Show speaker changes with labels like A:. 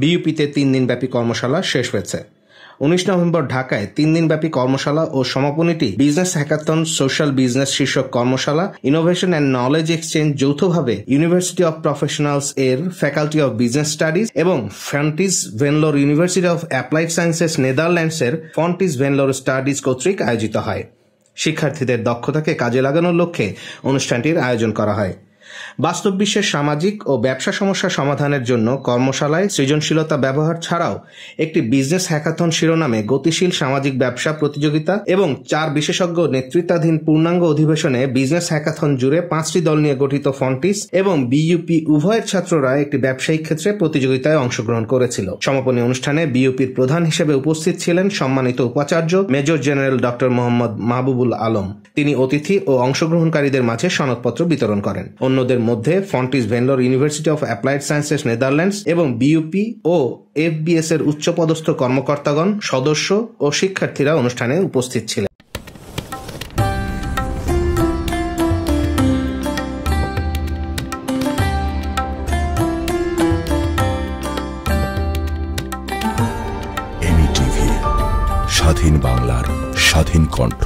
A: বিইউপিতে 3 দিনব্যাপী কর্মশালা শেষ হয়েছে। 19 নভেম্বর ঢাকায় 3 দিনব্যাপী কর্মশালা ও সমাপনীটি বিজনেস হ্যাকাথন সোশ্যাল বিজনেস শীর্ষক কর্মশালা ইনোভেশন অ্যান্ড নলেজ এক্সচেঞ্জ যৌথভাবে ইউনিভার্সিটি অব প্রফেশনালস এর ফ্যাকাল্টি অব বিজনেস স্টাডিজ এবং ফন্টিস ভেনলোর ইউনিভার্সিটি অব অ্যাপ্লাইড সায়েন্সেস নেদারল্যান্ডসের ফন্টিস ভেনলোর স্টাডিজ কর্তৃক আয়োজিত হয়। শিক্ষার্থীদের দক্ষতাকে কাজে লাগানোর লক্ষ্যে অনুষ্ঠানটির আয়োজন করা হয়। বাস্তব বিশ্বের সামাজিক ও ব্যবসা সমস্যা সমাধানের জন্য কর্মশালায় সৃজনশীলতা ব্যবহার ছাড়াও একটি বিজনেস হ্যাকাথন শিরোনামে গতিশীল সামাজিক ব্যবসা প্রতিযোগিতা এবং 4 বিশেষজ্ঞ নেতৃত্বাধীন পূর্ণাঙ্গ অধিবেশনে বিজনেস হ্যাকাথন জুড়ে 5টি দল নিয়ে গঠিত ফন্টিস এবং বিইউপি উভয়ের ছাত্ররা একটি ব্যবসায়িক ক্ষেত্রে প্রতিযোগিতায় অংশগ্রহণ করেছিল। সমাপনী অনুষ্ঠানে বিইউপির প্রধান হিসেবে উপস্থিত ছিলেন সম্মানিত উপাচার্য major general doctor Mohammad Mahbubul Alam. তিনি অতিথি ও অংশগ্রহণকারীদের মাঝে সনদপত্র বিতরণ করেন। অন্যদের মধ্যে ফন্টিস ভেনলোর university of applied sciences Netherlands এবং বিইউপি ও এফবিএস এর উচ্চপদস্থ কর্মকর্তাগণ, সদস্য ও শিক্ষার্থীরা অনুষ্ঠানে উপস্থিত ছিলেন।
B: এমইটিভি, স্বাধীন বাংলার স্বাধীন কণ্ঠ।